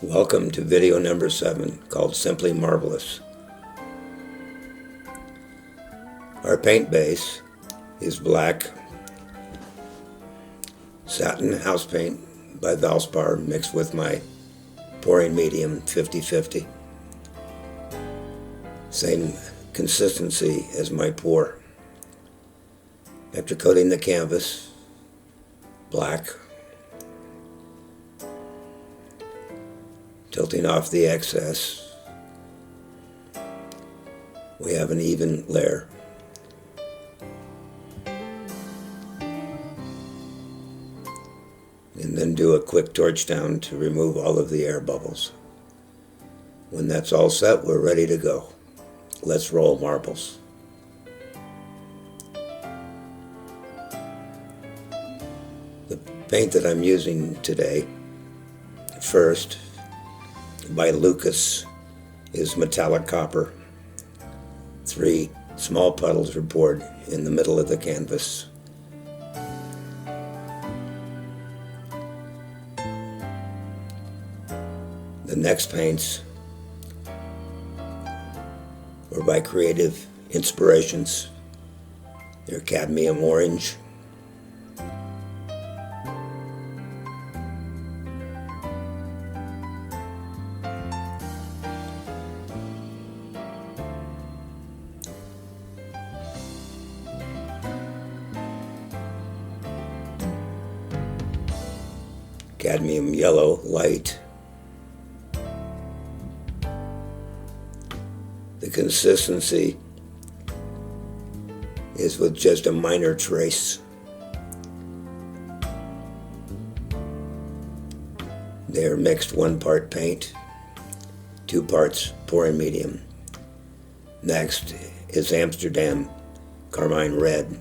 Welcome to video number 7 called Simply Marbelous. Our paint base is black satin house paint by Valspar mixed with my pouring medium 50/50. Same consistency as my pour. After coating the canvas black, tilting off the excess, we have an even layer. And then do a quick torch down to remove all of the air bubbles. When that's all set, we're ready to go. Let's roll marbles. The paint that I'm using today, first, by Lucas, is metallic copper. 3 small puddles are poured in the middle of the canvas. The next paints were by Creative Inspirations. They're cadmium orange, cadmium yellow light. The consistency is with just a minor trace. They are mixed 1 part paint, 2 parts pouring medium. Next is Amsterdam Carmine Red.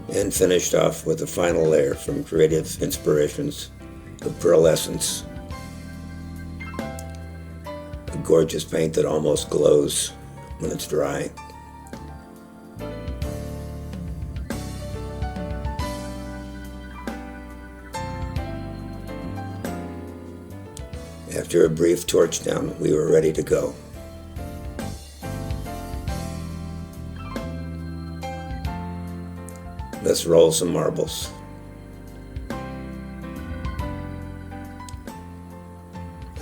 And finished off with a final layer from Creative Inspirations of Pearlescence. A gorgeous paint that almost glows when it's dry. After a brief torch down, we were ready to go. Let's roll some marbles.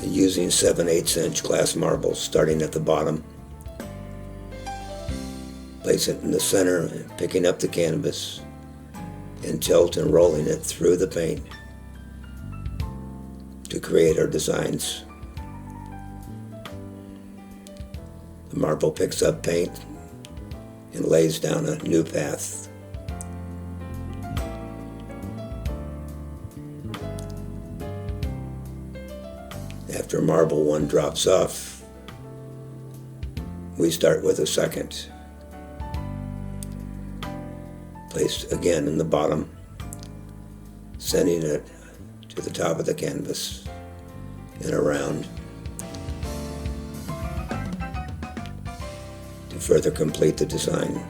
Using 7/8 inch glass marbles, starting at the bottom. Place it in the center, picking up the canvas, and tilt and rolling it through the paint to create our designs. The marble picks up paint and lays down a new path. After marble 1 drops off, we start with a second. Placed again in the bottom, sending it to the top of the canvas and around to further complete the design.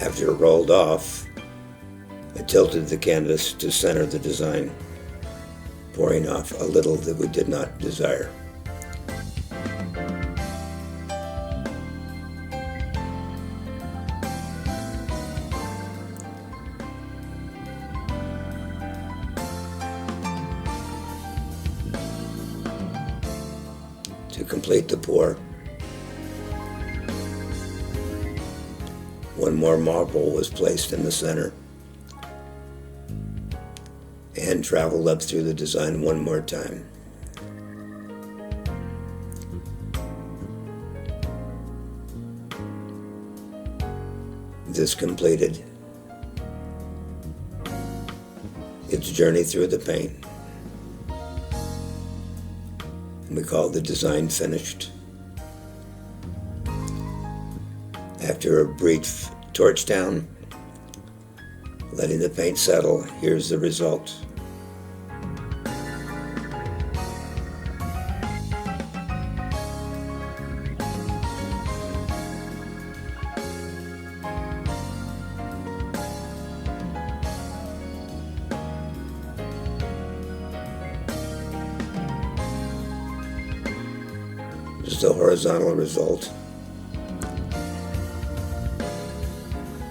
After it rolled off, I tilted the canvas to center the design, pouring off a little that we did not desire. To complete the pour, 1 more marble was placed in the center and traveled up through the design 1 more time. This completed its journey through the paint. We call the design finished. After a brief torch down, letting the paint settle, here's the result. Here's the horizontal result.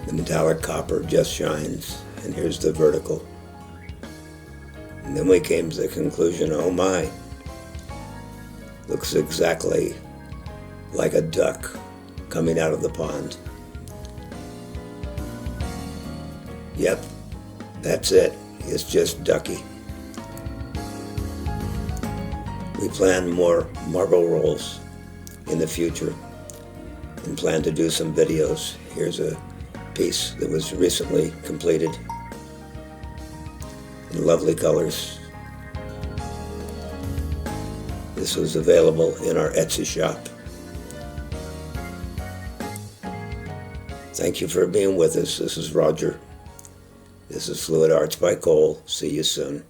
The metallic copper just shines, and here's the vertical. And then we came to the conclusion, oh my, looks exactly like a duck coming out of the pond. Yep, that's it. It's just ducky. We plan more marble rolls in the future and plan to do some videos. Here's a piece that was recently completed in lovely colors. This was available in our Etsy shop. Thank you for being with us. This is Roger. This is Fluid Arts by Cole. See you soon.